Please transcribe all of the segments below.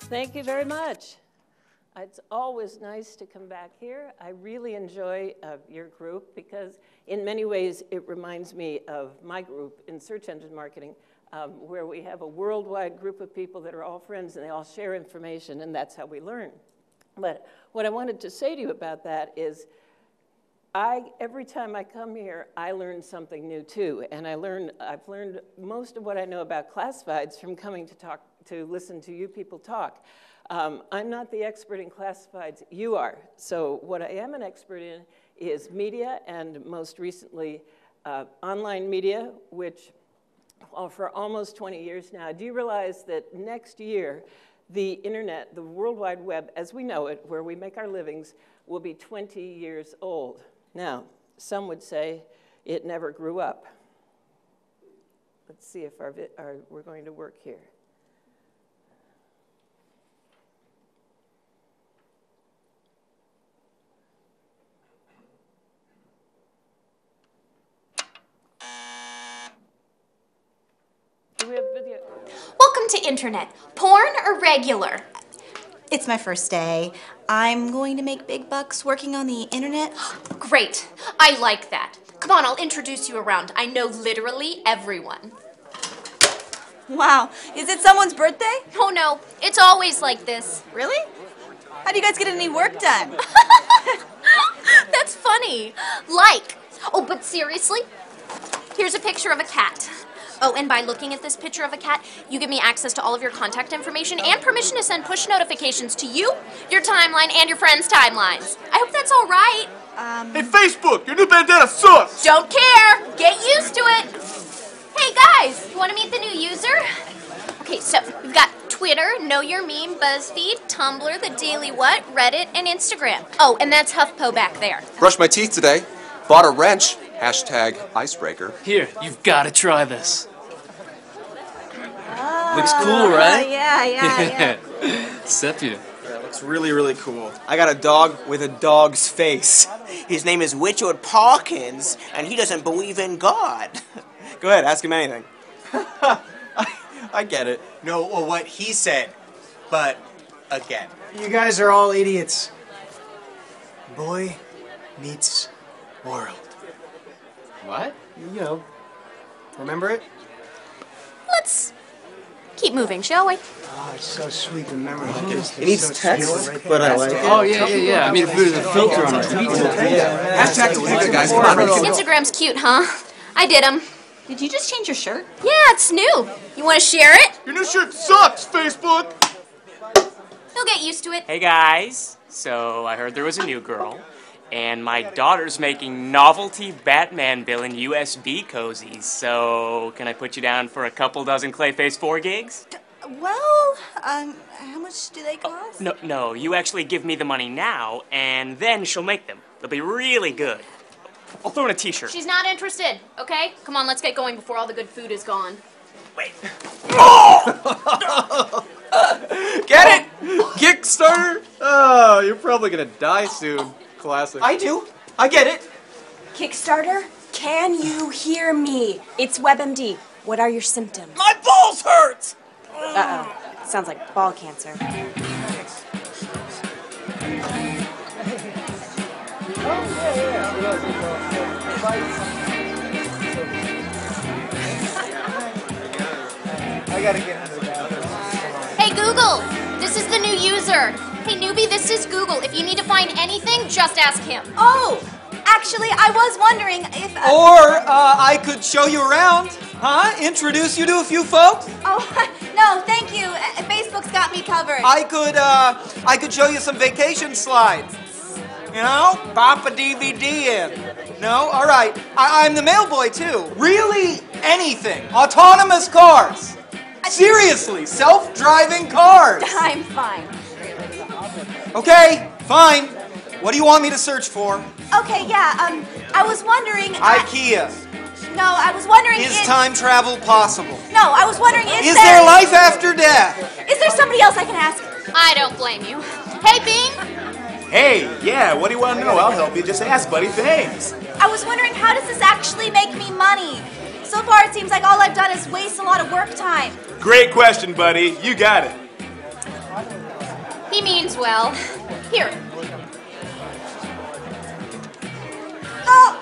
Thank you very much. It's always nice to come back here. I really enjoy your group because in many ways it reminds me of my group in search engine marketing, where we have a worldwide group of people that are all friends and they all share information, and that's how we learn. But what I wanted to say to you about that is every time I come here, I learn something new too. And I've learned most of what I know about classifieds from coming to listen to you people talk. I'm not the expert in classifieds, you are. So what I am an expert in is media, and most recently online media, which for almost 20 years now. Do you realize that next year, the internet, the World Wide Web, as we know it, where we make our livings, will be 20 years old? Now, some would say it never grew up. Let's see if we're going to work here. Do we have video? Welcome to Internet. Porn or regular? It's my first day. I'm going to make big bucks working on the internet. Great. I like that. Come on, I'll introduce you around. I know literally everyone. Wow. Is it someone's birthday? Oh no, it's always like this. Really? How do you guys get any work done? That's funny. Like. Oh, but seriously? Here's a picture of a cat. Oh, and by looking at this picture of a cat, you give me access to all of your contact information and permission to send push notifications to you, your timeline, and your friends' timelines. I hope that's all right. Hey, Facebook, your new bandana sucks! Don't care. Get used to it. Hey, guys, you want to meet the new user? Okay, so we've got Twitter, Know Your Meme, BuzzFeed, Tumblr, The Daily What, Reddit, and Instagram. Oh, and that's HuffPo back there. Brushed my teeth today. Bought a wrench. Hashtag icebreaker. Here, you've got to try this. Looks cool, right? Yeah. Sepia. Yeah, looks really, really cool. I got a dog with a dog's face. His name is Richard Parkins, and he doesn't believe in God. Go ahead, ask him anything. I get it. No, well, what he said, but again. You guys are all idiots. Boy meets world. What? You know, remember it? Let's keep moving, shall we? Oh, it's so sweet to remember. It needs text, but I like it. Oh, yeah. I mean, if there's a filter on it. Hashtag together, guys. Come on. Instagram's cute, huh? I did them. Did you just change your shirt? Yeah, it's new. You want to share it? Your new shirt sucks, Facebook! You'll get used to it. Hey guys, so I heard there was a new girl, and my daughter's making novelty Batman villain USB cozies, so can I put you down for a couple dozen Clayface 4 gigs? Well, how much do they cost? No, you actually give me the money now, and then she'll make them. They'll be really good. I'll throw in a t-shirt. She's not interested, okay? Come on, let's get going before all the good food is gone. Wait. Get it? Kickstarter? Oh, you're probably gonna die soon. Classic. I do. I get it. Kickstarter? Can you hear me? It's WebMD. What are your symptoms? My balls hurt! Uh-oh. Sounds like ball cancer. I gotta get under the bathroom. Hey, Google! This is the new user. Hey, newbie, this is Google. If you need to find anything, just ask him. Oh, actually, I was wondering if... Or, I could show you around, huh? Introduce you to a few folks? Oh, no, thank you. Facebook's got me covered. I could show you some vacation slides. You know? Pop a DVD in. No? All right. I'm the mailboy, too. Really? Anything. Autonomous cars. Seriously, self-driving cars. I'm fine. Okay, fine. What do you want me to search for? Okay, yeah, I was wondering... IKEA. No, I was wondering Is time travel possible? No, I was wondering Is there life after death? Is there somebody else I can ask? I don't blame you. Hey, Bing! Hey, yeah, what do you want to know? I'll help you. Just ask, buddy. Thanks. I was wondering, how does this actually make me money? So far, it seems like all I've done is waste a lot of work time. Great question, buddy. You got it. He means well. Here. Oh!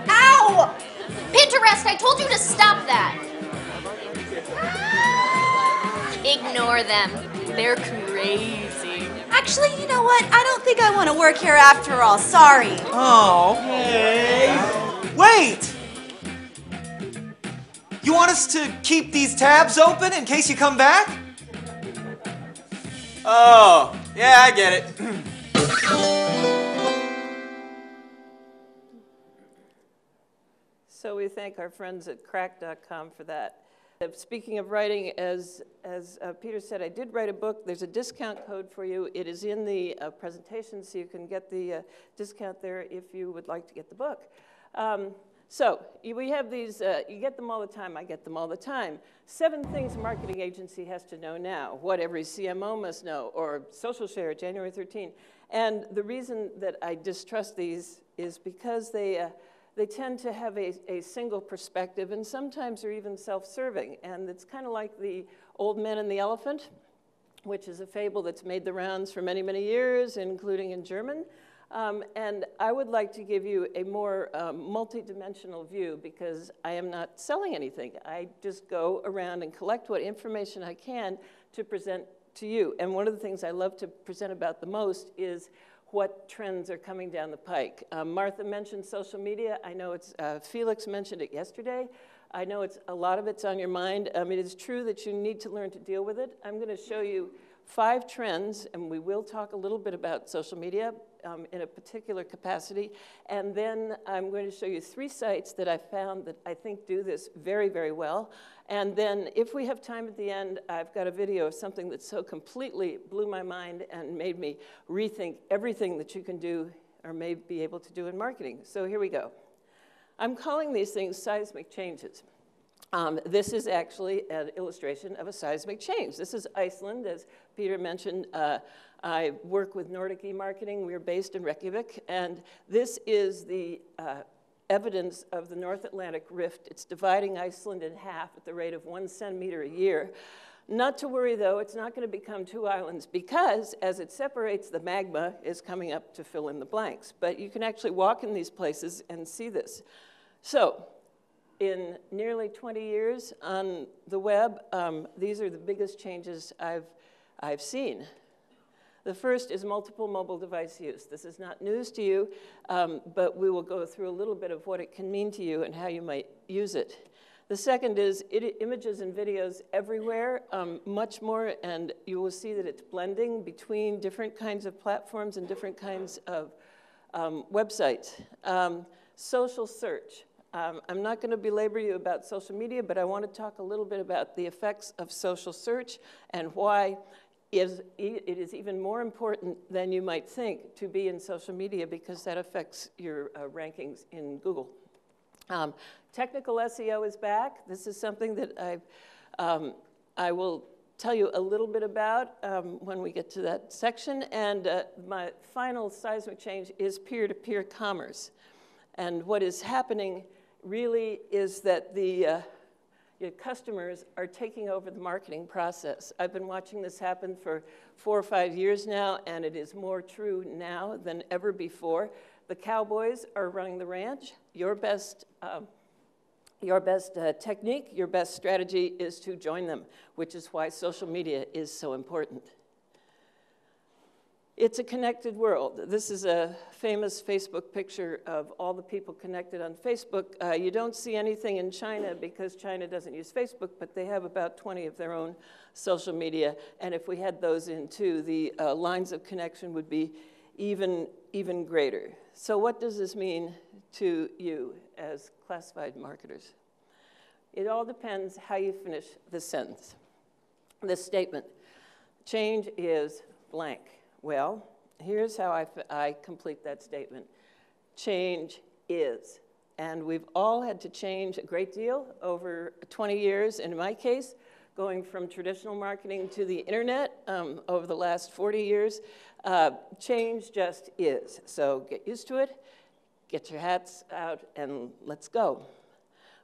Ow! Pinterest, I told you to stop that. Ignore them. They're crazy. Actually, you know what? I don't think I want to work here after all. Sorry. Oh, hey. Wait! You want us to keep these tabs open in case you come back? Oh, yeah, I get it. So we thank our friends at crack.com for that. Speaking of writing, as Peter said, I did write a book. There's a discount code for you. It is in the presentation, so you can get the discount there if you would like to get the book. So we have these, you get them all the time, I get them all the time. 7 things a marketing agency has to know now, what every CMO must know, or social share, January 13. And the reason that I distrust these is because they tend to have a single perspective, and sometimes they're even self-serving. And it's kind of like the old man and the elephant, which is a fable that's made the rounds for many, many years, including in German. And I would like to give you a more multi-dimensional view because I am not selling anything. I just go around and collect what information I can to present to you. And one of the things I love to present about the most is what trends are coming down the pike. Martha mentioned social media. I know it's, Felix mentioned it yesterday. I know a lot of it's on your mind. It is true that you need to learn to deal with it. I'm going to show you 5 trends, and we will talk a little bit about social media in a particular capacity. And then I'm going to show you 3 sites that I found that I think do this very, very well. And then if we have time at the end, I've got a video of something that so completely blew my mind and made me rethink everything that you can do or may be able to do in marketing. So here we go. I'm calling these things seismic changes. This is actually an illustration of a seismic change. This is Iceland, as Peter mentioned. I work with Nordic e-marketing. We're based in Reykjavik, and this is the evidence of the North Atlantic Rift. It's dividing Iceland in half at the rate of 1 centimeter a year. Not to worry, though, it's not going to become 2 islands because as it separates, the magma is coming up to fill in the blanks. But you can actually walk in these places and see this. So in nearly 20 years on the web, these are the biggest changes I've seen. The first is multiple mobile device use. This is not news to you, but we will go through a little bit of what it can mean to you and how you might use it. The second is images and videos everywhere, much more, and you will see that it's blending between different kinds of platforms and different kinds of websites. Social search. I'm not going to belabor you about social media, but I want to talk a little bit about the effects of social search and why it is even more important than you might think to be in social media because that affects your rankings in Google. Technical SEO is back. This is something that I will tell you a little bit about when we get to that section. And my final seismic change is peer-to-peer commerce. And what is happening really is that your customers are taking over the marketing process. I've been watching this happen for 4 or 5 years now, and it is more true now than ever before. The cowboys are running the ranch. Your best technique, your best strategy is to join them, which is why social media is so important. It's a connected world. This is a famous Facebook picture of all the people connected on Facebook. You don't see anything in China because China doesn't use Facebook, but they have about 20 of their own social media. And if we had those in too, the lines of connection would be even greater. So what does this mean to you as classified marketers? It all depends how you finish the sentence. This statement, change is blank. Well, here's how I complete that statement. Change is. And we've all had to change a great deal over 20 years. In my case, going from traditional marketing to the internet over the last 40 years, change just is. So get used to it, get your hats out, and let's go.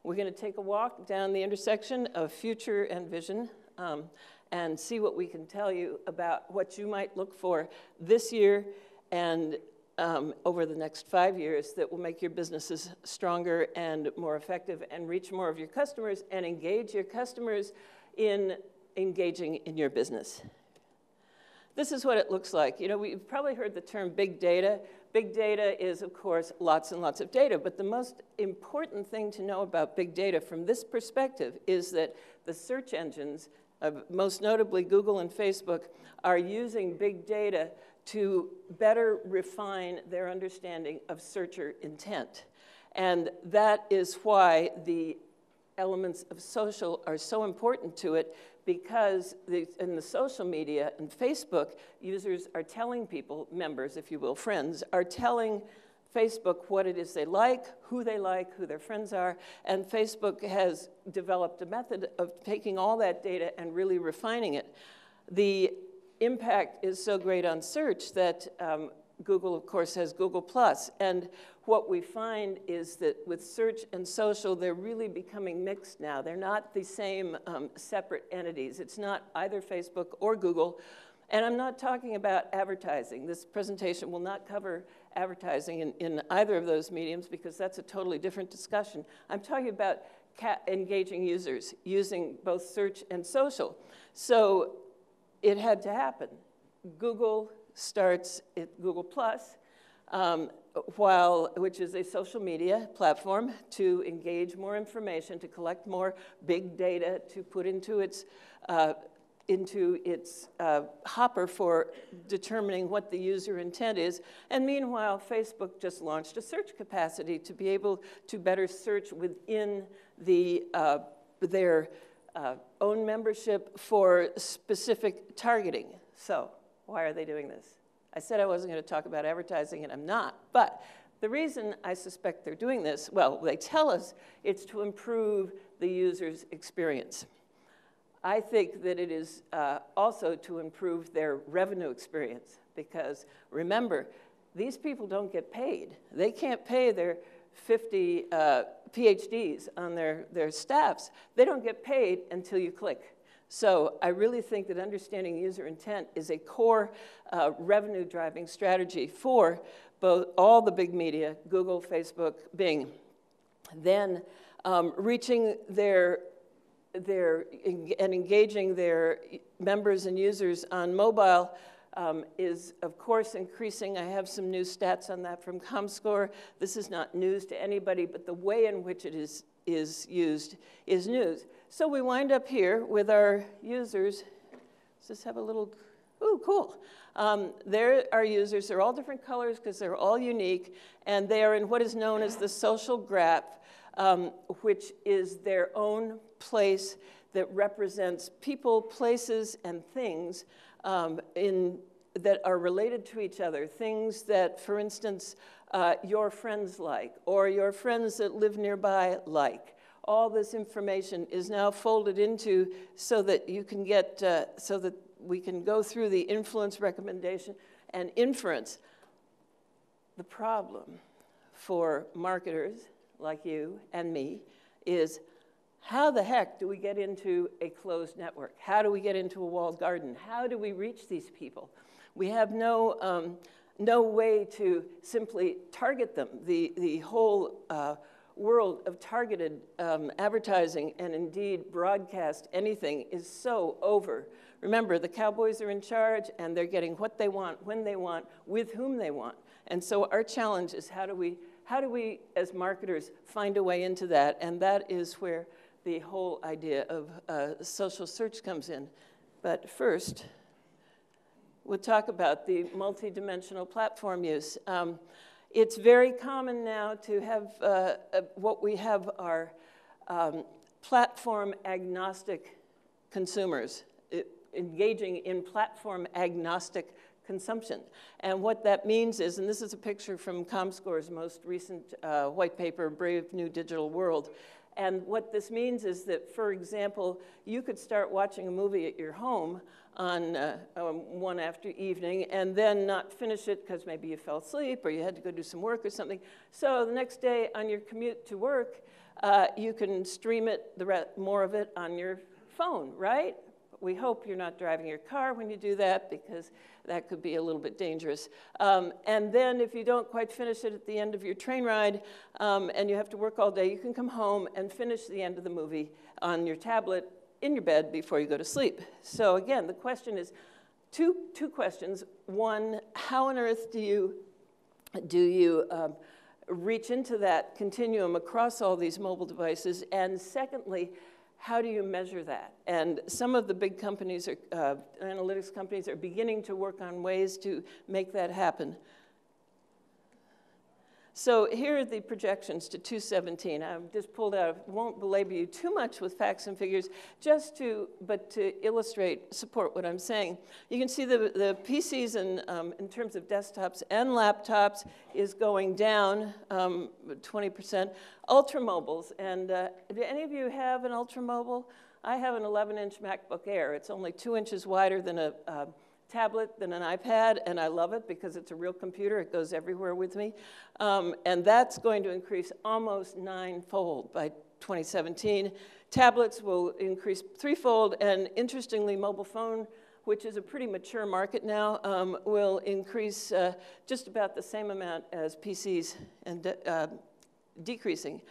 We're going to take a walk down the intersection of future and vision. and see what we can tell you about what you might look for this year and over the next 5 years that will make your businesses stronger and more effective and reach more of your customers and engage your customers in engaging in your business. This is what it looks like. You know, we've probably heard the term big data. Big data is, of course, lots and lots of data, but the most important thing to know about big data from this perspective is that the search engines, most notably Google and Facebook, are using big data to better refine their understanding of searcher intent. And that is why the elements of social are so important to it, because in the social media and Facebook, users are telling people, members, if you will, friends, are telling Facebook what it is they like, who their friends are, and Facebook has developed a method of taking all that data and really refining it. The impact is so great on search that Google, of course, has Google+. And what we find is that with search and social, they're really becoming mixed now. They're not the same separate entities. It's not either Facebook or Google. And I'm not talking about advertising. This presentation will not cover advertising in either of those mediums because that's a totally different discussion. I'm talking about engaging users using both search and social. So it had to happen. Google starts at Google+, which is a social media platform to engage more information, to collect more big data, to put into its hopper for determining what the user intent is. And meanwhile, Facebook just launched a search capacity to be able to better search within their own membership for specific targeting. So why are they doing this? I said I wasn't going to talk about advertising, and I'm not. But the reason I suspect they're doing this, well, they tell us it's to improve the user's experience. I think that it is also to improve their revenue experience because, remember, these people don't get paid. They can't pay their 50 PhDs on their staffs. They don't get paid until you click. So I really think that understanding user intent is a core revenue-driving strategy for both all the big media, Google, Facebook, Bing. Then reaching and engaging their members and users on mobile is, of course, increasing. I have some new stats on that from ComScore. This is not news to anybody, but the way in which it is used is news. So we wind up here with our users. Does this have a little, ooh, cool. There are users, they're all different colors because they're all unique, and they are in what is known as the social graph, which is their own place that represents people, places, and things that are related to each other. Things that, for instance, your friends like, or your friends that live nearby like. All this information is now folded into so that you can get, so that we can go through the influence, recommendation, and inference. The problem for marketers like you and me is how the heck do we get into a closed network? How do we get into a walled garden? How do we reach these people? We have no way to simply target them. The whole world of targeted advertising and indeed broadcast anything is so over. Remember, the cowboys are in charge and they're getting what they want, when they want, with whom they want. And so our challenge is how do we as marketers find a way into that? And that is where the whole idea of social search comes in. But first, we'll talk about the multidimensional platform use. It's very common now to have what we have are platform agnostic consumers engaging in platform agnostic consumption. And what that means is, and this is a picture from ComScore's most recent white paper, Brave New Digital World. And what this means is that, for example, you could start watching a movie at your home on one after evening and then not finish it because maybe you fell asleep or you had to go do some work or something. So the next day on your commute to work, you can stream it, more of it on your phone, right? We hope you're not driving your car when you do that, because that could be a little bit dangerous. And then if you don't quite finish it at the end of your train ride, and you have to work all day, you can come home and finish the end of the movie on your tablet in your bed before you go to sleep. So again, the question is two questions. One, how on earth do you reach into that continuum across all these mobile devices? And secondly, how do you measure that? And some of the big companies, analytics companies, are beginning to work on ways to make that happen. So here are the projections to 2017. I've just pulled out, won't belabor you too much with facts and figures, but to illustrate, support what I'm saying. You can see the PCs in terms of desktops and laptops is going down 20%. Ultramobiles, and do any of you have an ultramobile? I have an 11-inch MacBook Air. It's only 2 inches wider than a tablet than an iPad, and I love it because it's a real computer. It goes everywhere with me. And that's going to increase almost 9-fold by 2017. Tablets will increase 3-fold, and interestingly, mobile phone, which is a pretty mature market now, will increase just about the same amount as PCs, and decreasing.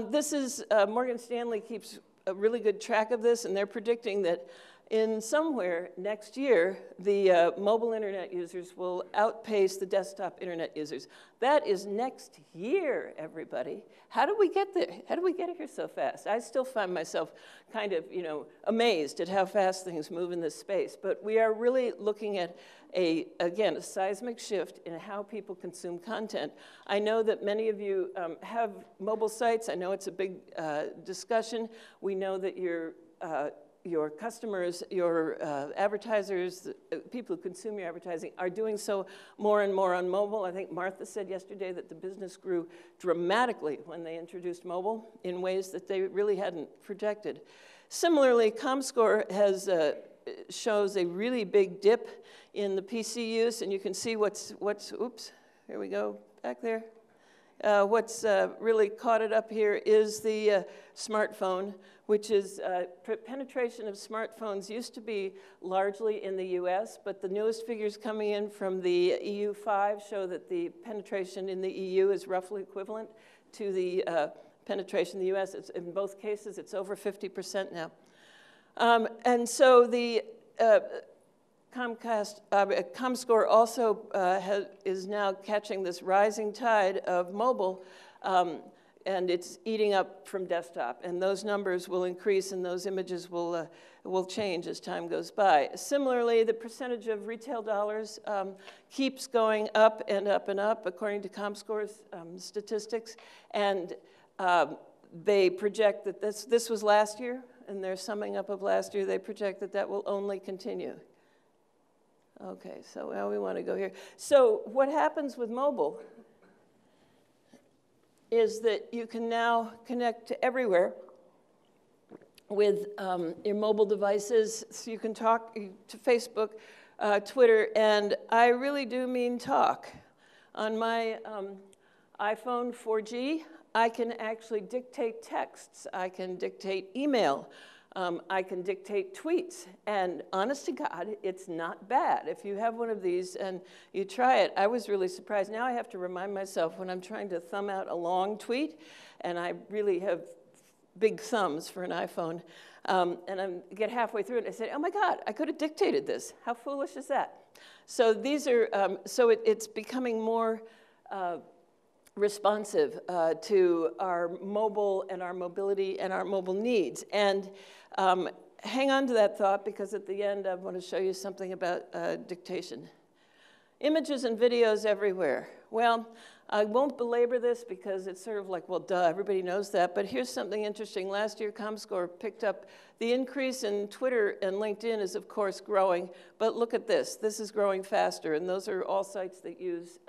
This is, Morgan Stanley keeps a really good track of this, and they're predicting that in somewhere next year, the mobile internet users will outpace the desktop internet users. That is next year, everybody. How did we get there? How did we get here so fast? I still find myself kind of, amazed at how fast things move in this space. But we are really looking at again, a seismic shift in how people consume content. I know that many of you have mobile sites. I know it's a big discussion. We know that your customers, your advertisers, people who consume your advertising are doing so more and more on mobile. I think Martha said yesterday that the business grew dramatically when they introduced mobile in ways that they really hadn't projected. Similarly, ComScore shows a really big dip in the PC use, and you can see oops, here we go, back there. What's really caught it up here is the smartphone, which is penetration of smartphones used to be largely in the US, but the newest figures coming in from the EU5 show that the penetration in the EU is roughly equivalent to the penetration in the US. In both cases, it's over 50% now. And so the ComScore also is now catching this rising tide of mobile, and it's eating up from desktop. And those numbers will increase, and those images will change as time goes by. Similarly, the percentage of retail dollars keeps going up and up and up, according to ComScore's statistics. And they project that this was last year, and their summing up of last year, they project that that will only continue. Okay, so now we want to go here. So what happens with mobile is that you can now connect to everywhere with your mobile devices. So you can talk to Facebook, Twitter, and I really do mean talk. On my iPhone 4G, I can actually dictate texts. I can dictate email. I can dictate tweets, and honest to God, it's not bad. If you have one of these and you try it, I was really surprised. Now I have to remind myself when I'm trying to thumb out a long tweet, and I really have big thumbs for an iPhone, and I get halfway through it, and I say, oh my God, I could have dictated this. How foolish is that? So these are, it's becoming more responsive to our mobile and our mobility and our mobile needs. And hang on to that thought, because at the end I want to show you something about dictation. Images and videos everywhere. Well, I won't belabor this because it's sort of like, well, duh, everybody knows that. But here's something interesting. Last year, ComScore picked up the increase in Twitter and LinkedIn is, of course, growing. But look at this. This is growing faster. And those are all sites that use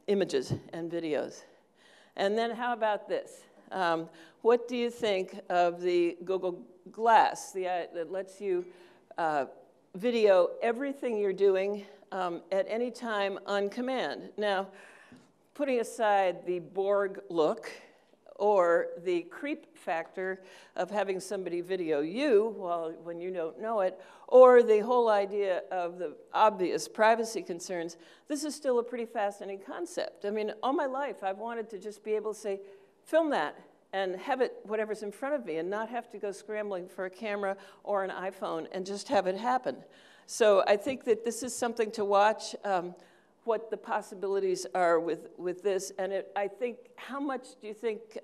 images and videos. And then how about this? What do you think of the Google Glass that lets you video everything you're doing at any time on command? Now, putting aside the Borg look or the creep factor of having somebody video you when you don't know it, or the whole idea of the obvious privacy concerns, this is still a pretty fascinating concept. I mean, all my life I've wanted to just be able to say, film that, and have it whatever's in front of me and not have to go scrambling for a camera or an iPhone and just have it happen. So I think that this is something to watch, what the possibilities are with this. And I think, how much do you think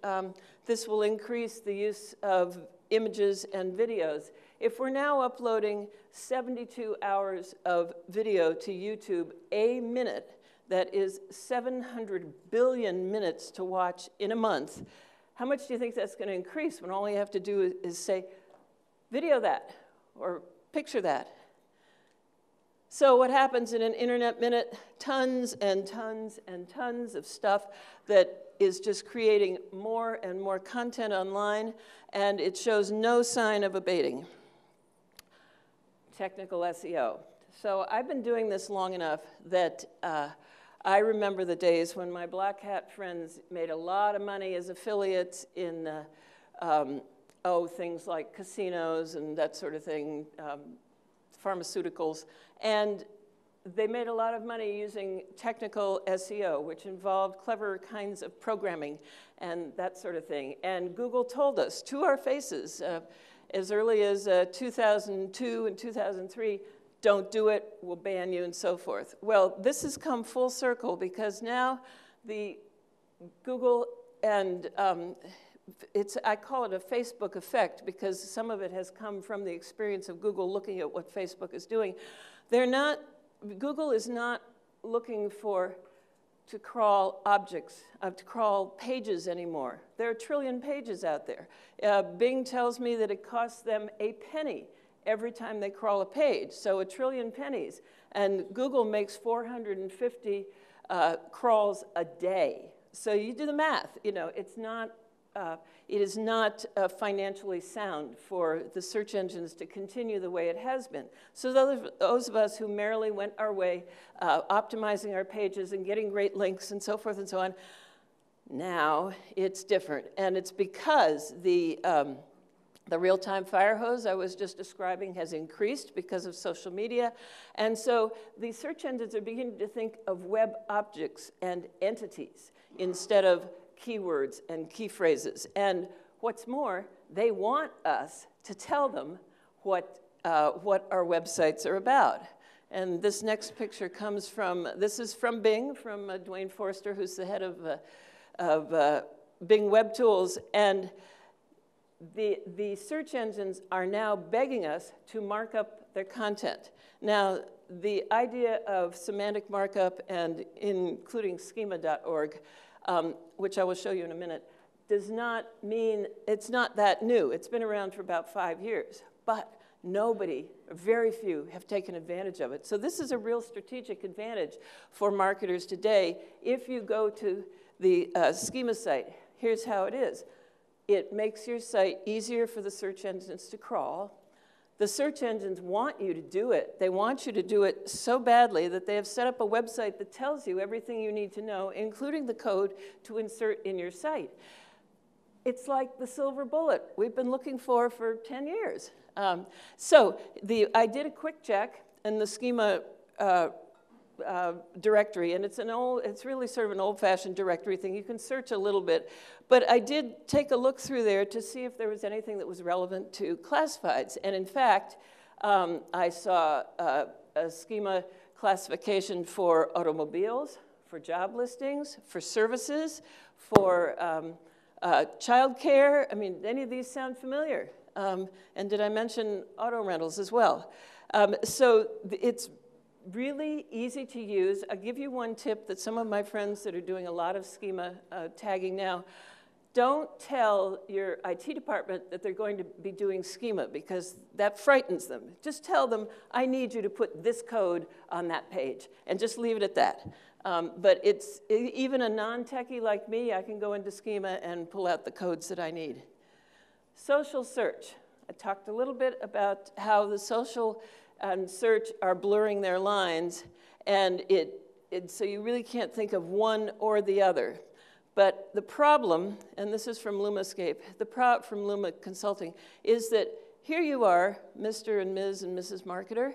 this will increase the use of images and videos? If we're now uploading 72 hours of video to YouTube a minute, that is 700 billion minutes to watch in a month, how much do you think that's going to increase when all you have to do is say, video that, or picture that? So what happens in an internet minute? Tons and tons and tons of stuff that is just creating more and more content online, and it shows no sign of abating. Technical SEO. So I've been doing this long enough that I remember the days when my black hat friends made a lot of money as affiliates in things like casinos and that sort of thing, pharmaceuticals, and they made a lot of money using technical SEO, which involved clever kinds of programming and that sort of thing. And Google told us to our faces as early as 2002 and 2003, don't do it, we'll ban you, and so forth. Well, this has come full circle because now the Google and I call it a Facebook effect because some of it has come from the experience of Google looking at what Facebook is doing. Google is not looking to crawl objects, to crawl pages anymore. There are 1 trillion pages out there. Bing tells me that it costs them a penny every time they crawl a page, so 1 trillion pennies. And Google makes 450 crawls a day. So you do the math. You know, it is not financially sound for the search engines to continue the way it has been. So those of us who merrily went our way, optimizing our pages and getting great links and so forth and so on, now it's different. And it's because the real-time fire hose I was just describing has increased because of social media. And so the search engines are beginning to think of web objects and entities instead of keywords and key phrases. And what's more, they want us to tell them what our websites are about. And this next picture comes from, this is from Bing, from Dwayne Forrester, who's the head of Bing Web Tools. And the search engines are now begging us to mark up their content. Now, the idea of semantic markup, and including schema.org, which I will show you in a minute, does not mean, it's not that new. It's been around for about 5 years, but nobody, very few, have taken advantage of it. So this is a real strategic advantage for marketers today. If you go to the Schema site, here's how it is. It makes your site easier for the search engines to crawl. The search engines want you to do it. They want you to do it so badly that they have set up a website that tells you everything you need to know, including the code to insert in your site. It's like the silver bullet we've been looking for 10 years. So I did a quick check in the Schema directory, and it's really sort of an old-fashioned directory thing. You can search a little bit, but I did take a look through there to see if there was anything that was relevant to classifieds. And in fact, I saw a Schema classification for automobiles, for job listings, for services, for childcare. I mean, any of these sound familiar? And did I mention auto rentals as well? So it's really easy to use. I'll give you one tip that some of my friends that are doing a lot of Schema tagging now, don't tell your IT department that they're going to be doing Schema because that frightens them. Just tell them, I need you to put this code on that page, and just leave it at that. But even a non-techie like me, I can go into Schema and pull out the codes that I need. Social search. I talked a little bit about how the social and search are blurring their lines, and so you really can't think of one or the other. But the problem, and this is from LumaScape, from Luma Consulting, is that here you are, Mr. and Ms. and Mrs. Marketer,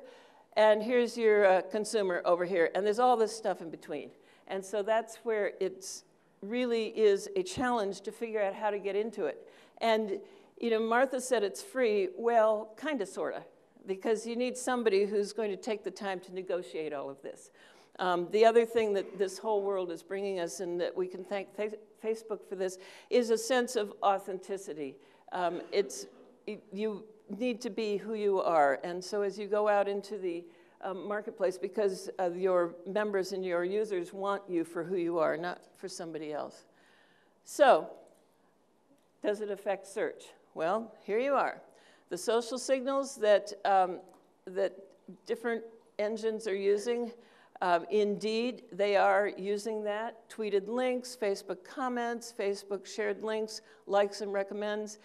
and here's your consumer over here, and there's all this stuff in between. And so that's where it really is a challenge to figure out how to get into it. And you know, Martha said it's free. Well, kind of, sort of, because you need somebody who's going to take the time to negotiate all of this. The other thing that this whole world is bringing us, and that we can thank Facebook for this, is a sense of authenticity. You need to be who you are. And so as you go out into the marketplace, because your members and your users want you for who you are, not for somebody else. So, does it affect search? Well, here you are. The social signals that, that different engines are using, indeed, they are using that. Tweeted links, Facebook comments, Facebook shared links, likes and recommends.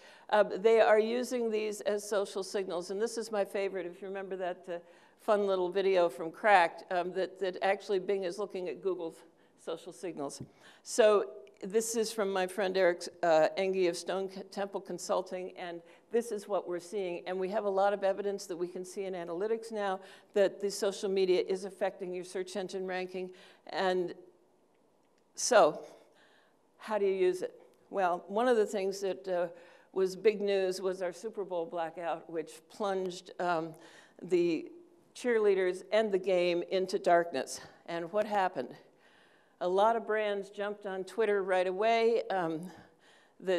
They are using these as social signals. And this is my favorite, if you remember that fun little video from Cracked, that actually Bing is looking at Google's social signals. So this is from my friend Eric Engie of Stone Temple Consulting, and this is what we're seeing. And we have a lot of evidence that we can see in analytics now that the social media is affecting your search engine ranking. And so, how do you use it? Well, one of the things that was big news was our Super Bowl blackout, which plunged the cheerleaders and the game into darkness. And what happened? A lot of brands jumped on Twitter right away.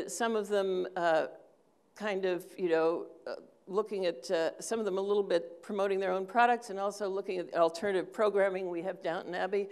Some of them kind of, you know, looking at, some of them a little bit promoting their own products and also looking at alternative programming. We have Downton Abbey.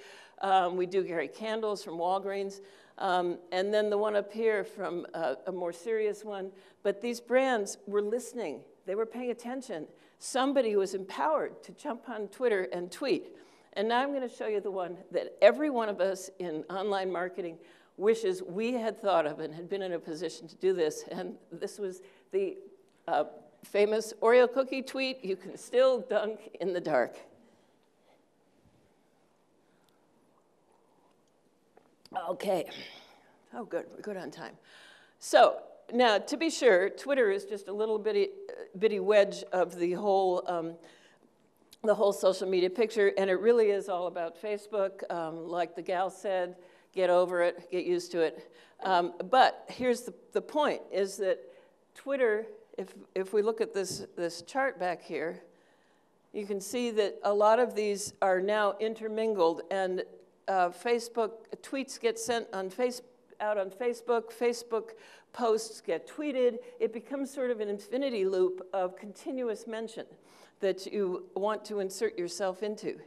We do Gary Candles from Walgreens. And then the one up here from a more serious one. But these brands were listening. They were paying attention. Somebody was empowered to jump on Twitter and tweet. And now I'm going to show you the one that every one of us in online marketing wishes we had thought of and had been in a position to do this. And this was the famous Oreo cookie tweet, "You can still dunk in the dark." Okay. Oh, good. We're good on time. So now, to be sure, Twitter is just a little bitty wedge of the whole social media picture, and it really is all about Facebook. Like the gal said, get over it, get used to it. But here's the point, is that Twitter, if we look at this chart back here, you can see that a lot of these are now intermingled, and Facebook tweets get sent out on Facebook, Facebook posts get tweeted. It becomes sort of an infinity loop of continuous mention that you want to insert yourself into.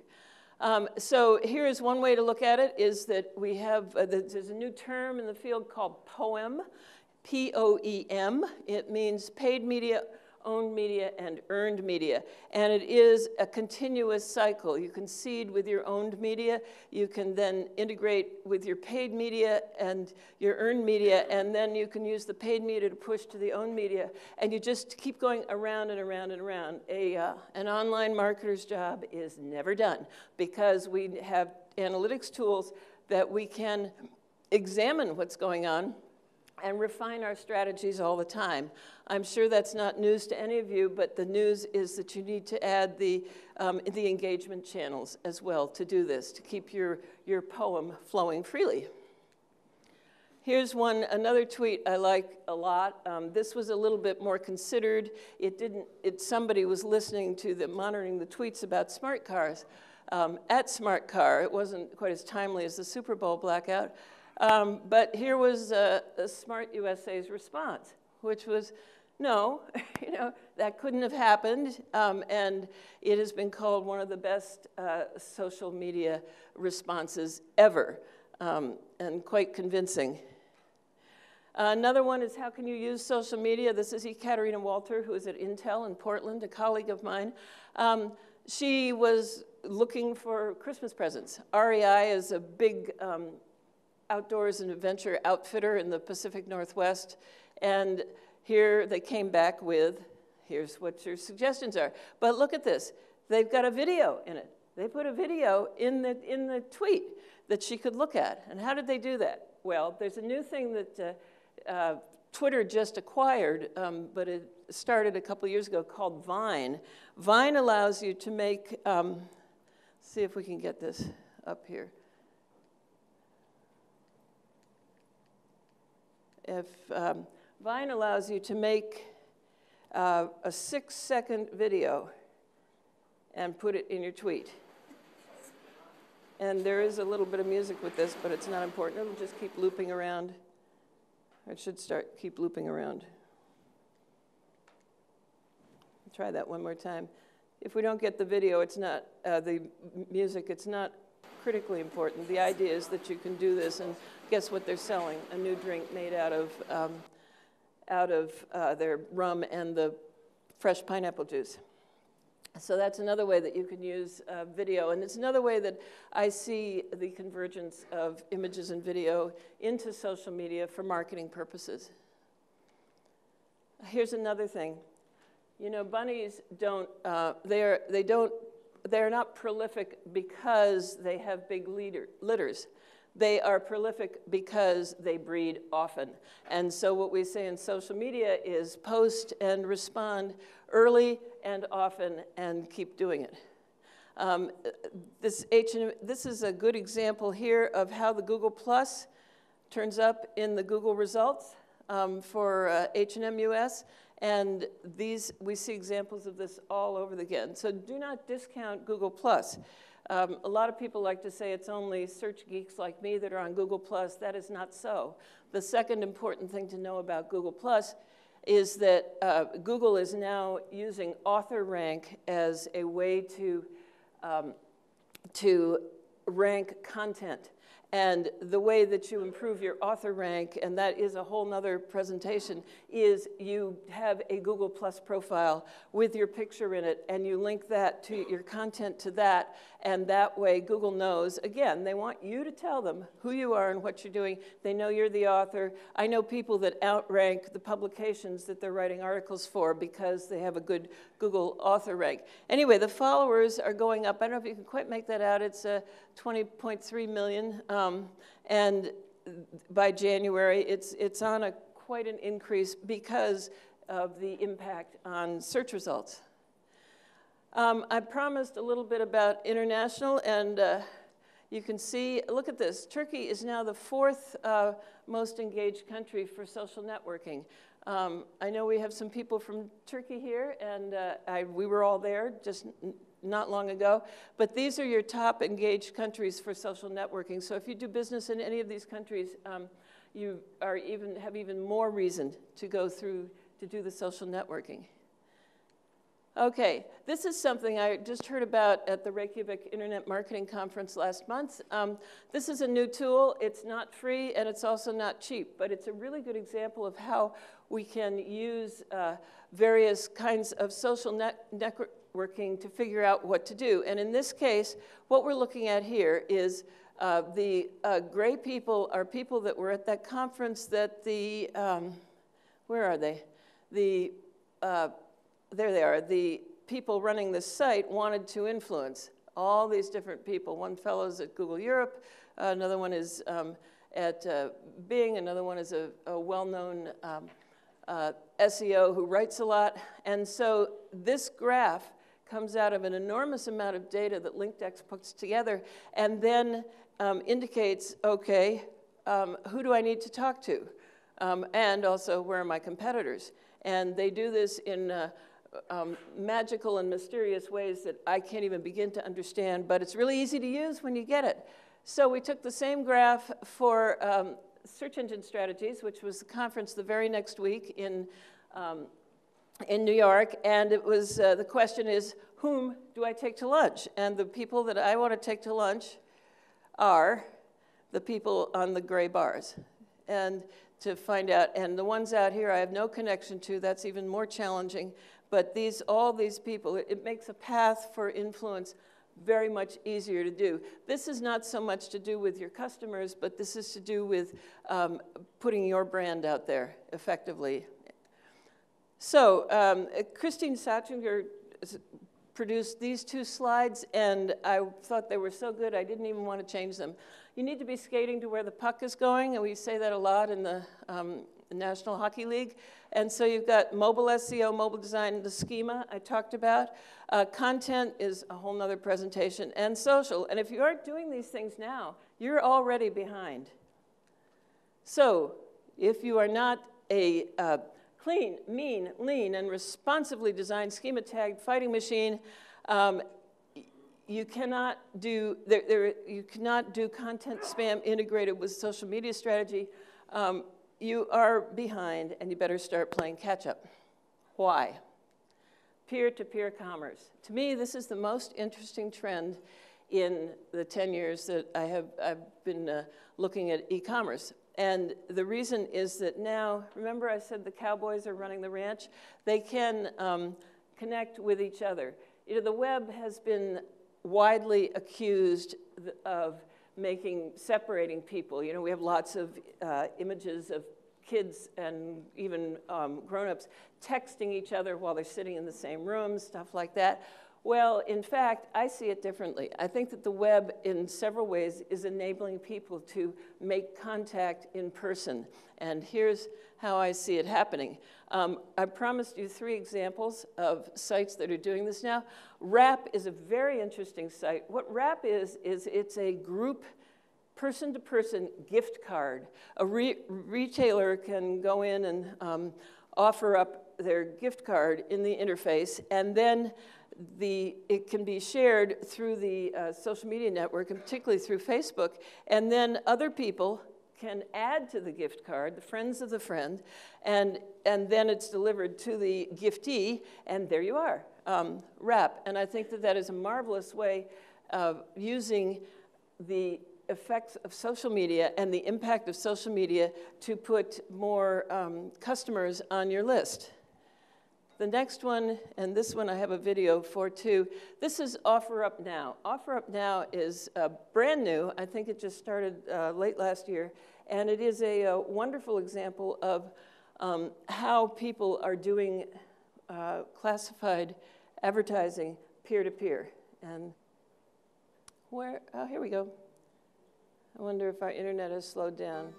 So here's one way to look at it, is that we have, there's a new term in the field called POEM, P-O-E-M. It means paid media, owned media, and earned media. And it is a continuous cycle. You can seed with your owned media, you can then integrate with your paid media and your earned media, and then you can use the paid media to push to the owned media. And you just keep going around and around and around. An online marketer's job is never done, because we have analytics tools that we can examine what's going on and refine our strategies all the time. I'm sure that's not news to any of you, but the news is that you need to add the engagement channels as well to do this, to keep your poem flowing freely. Here's another tweet I like a lot. This was a little bit more considered. Somebody was listening to monitoring the tweets about smart cars at Smart Car. It wasn't quite as timely as the Super Bowl blackout. But here was Smart USA's response, which was, no, that couldn't have happened. And it has been called one of the best social media responses ever, and quite convincing. Another one is, how can you use social media? This is Ekaterina Walter, who is at Intel in Portland, a colleague of mine. She was looking for Christmas presents. REI is a big outdoors and adventure outfitter in the Pacific Northwest, and here they came back with, here's what your suggestions are. But look at this, they've got a video in it. They put a video in the tweet that she could look at. And how did they do that? well. There's a new thing that Twitter just acquired, but it started a couple years ago, called Vine. Vine allows you to make, see if we can get this up here. If Vine allows you to make a 6-second video and put it in your tweet. And there is a little bit of music with this, but it's not important. It'll just keep looping around. It should keep looping around. Try that one more time. If we don't get the video, it's not, the music, it's not critically important. The idea is that you can do this, and guess what they're selling? A new drink made out of their rum and the fresh pineapple juice. So that's another way that you can use video, and it's another way that I see the convergence of images and video into social media for marketing purposes. Here's another thing. You know, bunnies don't, they're not prolific because they have big litters. They are prolific because they breed often. And so what we say in social media is post and respond early and often and keep doing it. This is a good example here of how the Google Plus turns up in the Google results for H&M US. And we see examples of this all over again. So do not discount Google Plus. A lot of people like to say it's only search geeks like me that are on Google Plus. That is not so. The second important thing to know about Google Plus is that Google is now using author rank as a way to rank content. And the way that you improve your author rank, and that is a whole nother presentation, is you have a Google Plus profile with your picture in it, and you link that to your content to that, and that way Google knows. Again, they want you to tell them who you are and what you're doing. They know you're the author. I know people that outrank the publications that they're writing articles for because they have a good Google author rank. Anyway, the followers are going up. I don't know if you can quite make that out. It's 20.3 million. And by January, it's on quite an increase because of the impact on search results. I promised a little bit about international, and you can see, look at this. Turkey is now the 4th most engaged country for social networking. I know we have some people from Turkey here, and we were all there just not long ago, but these are your top engaged countries for social networking. So if you do business in any of these countries, you have even more reason to go through to do the social networking. Okay, this is something I just heard about at the Reykjavik Internet Marketing Conference last month. This is a new tool. It's not free, and it's also not cheap, but it's a really good example of how we can use various kinds of social networking to figure out what to do. And in this case, what we're looking at here is the gray people are people that were at that conference that the, where are they? There they are. The people running this site wanted to influence all these different people. One fellow's at Google Europe, another one is at Bing, another one is a well-known SEO who writes a lot. And so this graph comes out of an enormous amount of data that LinkDex puts together and then indicates, okay, who do I need to talk to? And also, where are my competitors? And they do this in magical and mysterious ways that I can't even begin to understand, but it's really easy to use when you get it. So we took the same graph for search engine strategies, which was the conference the very next week in New York, and it was the question is, whom do I take to lunch? And the people that I want to take to lunch are the people on the gray bars. And to find out, and the ones out here I have no connection to, that's even more challenging, but all these people, it makes a path for influence very much easier to do. This is not so much to do with your customers, but this is to do with putting your brand out there effectively. So Christine Satchinger produced these 2 slides, and I thought they were so good I didn't even want to change them. You need to be skating to where the puck is going, and we say that a lot in the National Hockey League. And so you've got mobile SEO, mobile design, the schema I talked about. Content is a whole nother presentation, and social. And if you aren't doing these things now, you're already behind. So if you are not a clean, mean, lean, and responsively designed schema-tagged fighting machine, you cannot do content spam integrated with social media strategy. You are behind, and you better start playing catch-up. Why? Peer-to-peer commerce. To me, this is the most interesting trend in the 10 years that I've been looking at e-commerce. And the reason is that now, remember I said the cowboys are running the ranch? They can connect with each other. You know, the web has been widely accused of separating people. You know, we have lots of images of kids and even grown-ups texting each other while they're sitting in the same room, stuff like that. Well, in fact, I see it differently. I think that the web, in several ways, is enabling people to make contact in person. And here's how I see it happening. I promised you 3 examples of sites that are doing this now. Wrap is a very interesting site. What Wrap is it's a group person-to-person gift card. A retailer can go in and offer up their gift card in the interface, and then it can be shared through the social media network, and particularly through Facebook, and then other people can add to the gift card, the friends of the friend, and then it's delivered to the giftee, and there you are, Wrap. And I think that that is a marvelous way of using the effects of social media and the impact of social media to put more customers on your list. The next one, and this one I have a video for too, this is OfferUp Now. OfferUp Now is brand new. I think it just started late last year, and it is a wonderful example of how people are doing classified advertising peer-to-peer. And where, oh, here we go. I wonder if our internet has slowed down.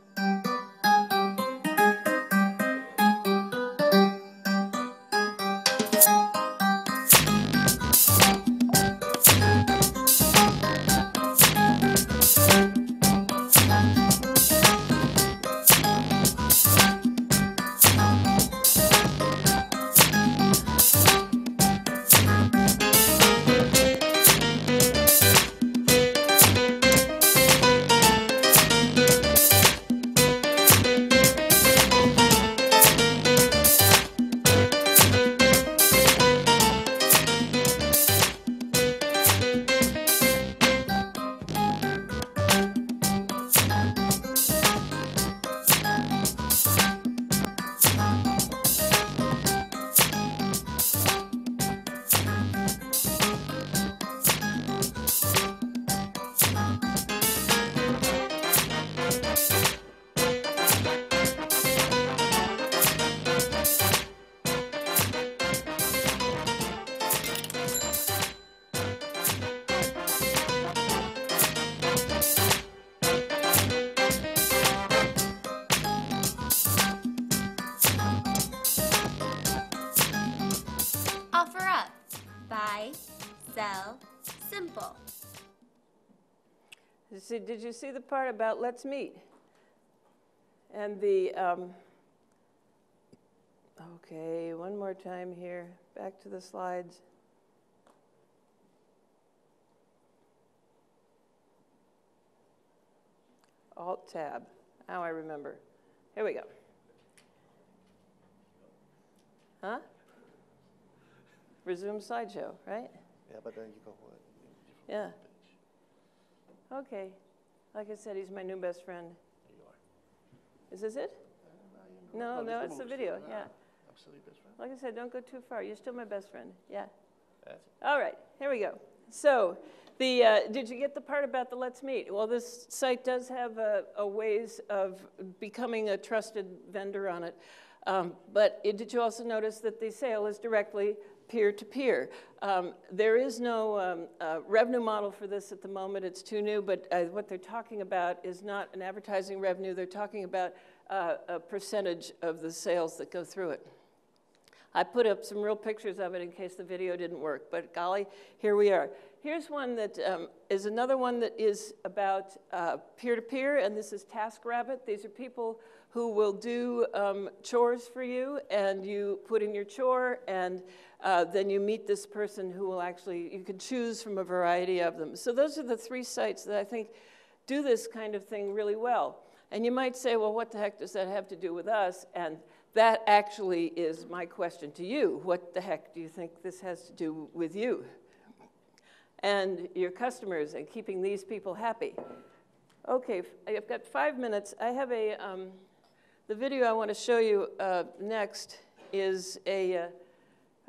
Simple. Did you see the part about let's meet? And the, okay, one more time here. Back to the slides. Alt-tab. Now I remember. Here we go. Huh? Resume slideshow, right? Yeah, but then you go what? Yeah. Okay. Like I said, he's my new best friend. There you are. Is this it? No, it's the video. Yeah. Absolutely best friend. Like I said, don't go too far. You're still my best friend. Yeah. That's it. All right. Here we go. So, did you get the part about the let's meet? Well, this site does have a ways of becoming a trusted vendor on it. But did you also notice that the sale is directly peer-to-peer? There is no revenue model for this at the moment. It's too new, but what they're talking about is not an advertising revenue. They're talking about a percentage of the sales that go through it. I put up some real pictures of it in case the video didn't work, but golly, here we are. Here's one that is another one that is about peer-to-peer, and this is TaskRabbit. These are people who will do chores for you, and you put in your chore, and then you meet this person who will actually, you can choose from a variety of them. So those are the 3 sites that I think do this kind of thing really well. And you might say, well, what the heck does that have to do with us? And that actually is my question to you. What the heck do you think this has to do with you and your customers and keeping these people happy? Okay, I've got 5 minutes. I have a, the video I want to show you next is a,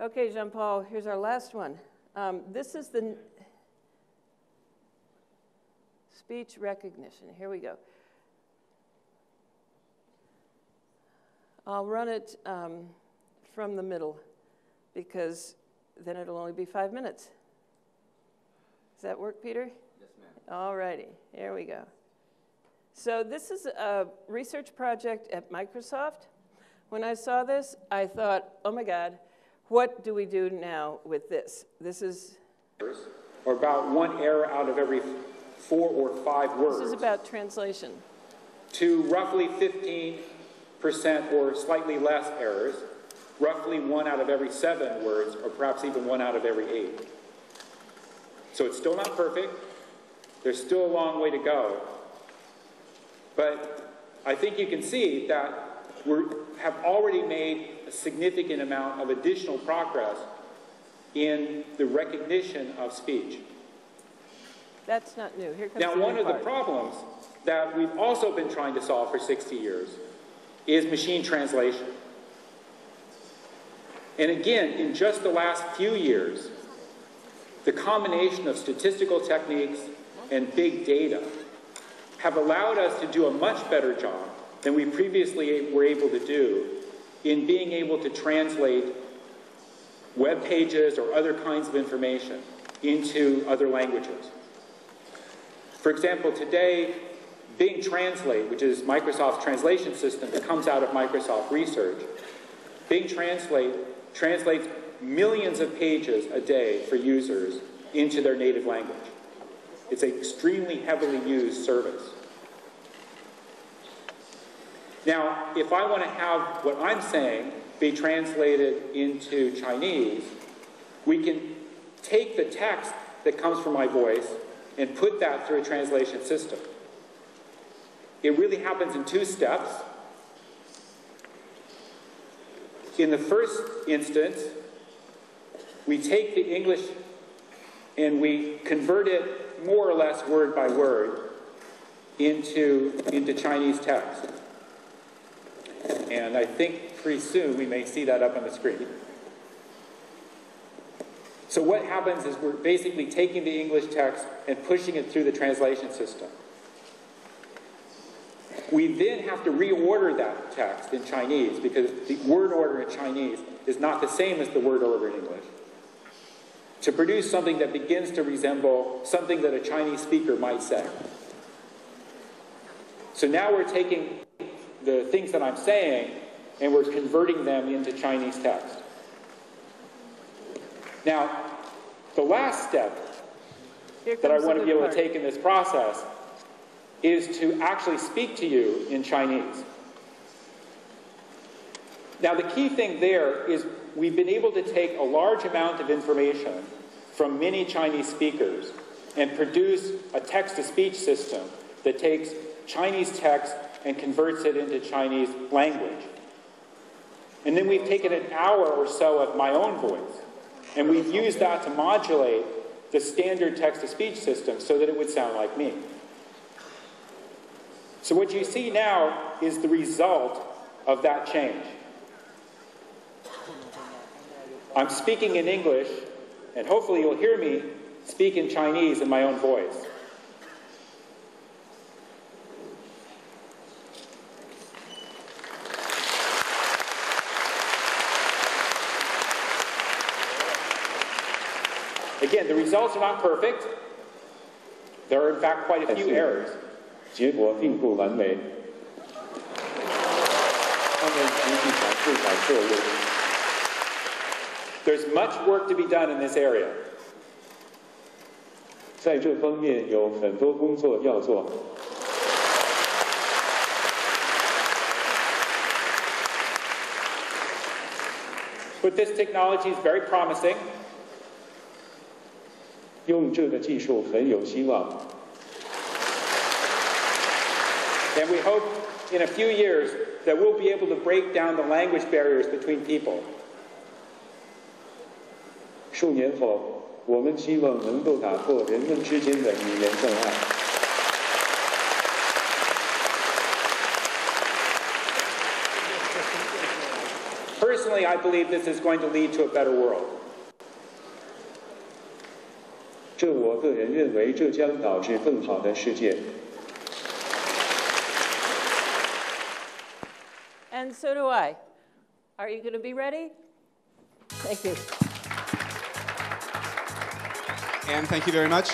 okay, Jean-Paul, here's our last one. This is the speech recognition. Here we go. I'll run it from the middle because then it'll only be 5 minutes. Does that work, Peter? Yes, ma'am. All righty, here we go. So this is a research project at Microsoft. When I saw this, I thought, oh my God, what do we do now with this? This is... Or about 1 error out of every 4 or 5 words. This is about translation. To roughly 15% or slightly less errors, roughly 1 out of every 7 words, or perhaps even 1 out of every 8. So it's still not perfect. There's still a long way to go. But I think you can see that we have already made a significant amount of additional progress in the recognition of speech. That's not new. Here comes now, one of the part. problems that we've also been trying to solve for 60 years is machine translation. And again, in just the last few years, the combination of statistical techniques and big data have allowed us to do a much better job than we previously were able to do in being able to translate web pages or other kinds of information into other languages. For example, today, Bing Translate, which is Microsoft's translation system that comes out of Microsoft Research, Bing Translate translates millions of pages a day for users into their native language. It's an extremely heavily used service. Now, if I want to have what I'm saying be translated into Chinese, we can take the text that comes from my voice and put that through a translation system. It really happens in 2 steps. In the first instance, we take the English and we convert it more or less word by word into Chinese text. And I think pretty soon we may see that up on the screen. So what happens is we're basically taking the English text and pushing it through the translation system. We then have to reorder that text in Chinese because the word order in Chinese is not the same as the word order in English, to produce something that begins to resemble something that a Chinese speaker might say. So now we're taking the things that I'm saying and we're converting them into Chinese text. Now, the last step that I want to be able to take in this process is to actually speak to you in Chinese. Now, the key thing there is we've been able to take a large amount of information from many Chinese speakers and produce a text-to-speech system that takes Chinese text and converts it into Chinese language. And then we've taken an hour or so of my own voice, and we've used that to modulate the standard text-to-speech system so that it would sound like me. So what you see now is the result of that change. I'm speaking in English, and hopefully you'll hear me speak in Chinese in my own voice. Again, the results are not perfect. There are, in fact, quite a few errors. 结果并不完美。他们集体反复改错误。There's much work to be done in this area. 在这方面有很多工作要做。But this technology is very promising. 用这个技术很有希望。 And we hope in a few years that we'll be able to break down the language barriers between people. 数年后，我们希望能够打破人们之间的语言障碍。Personally, I believe this is going to lead to a better world. 这我个人认为，这将导致更好的世界。 And so do I. Are you going to be ready? Thank you. Anne, thank you very much.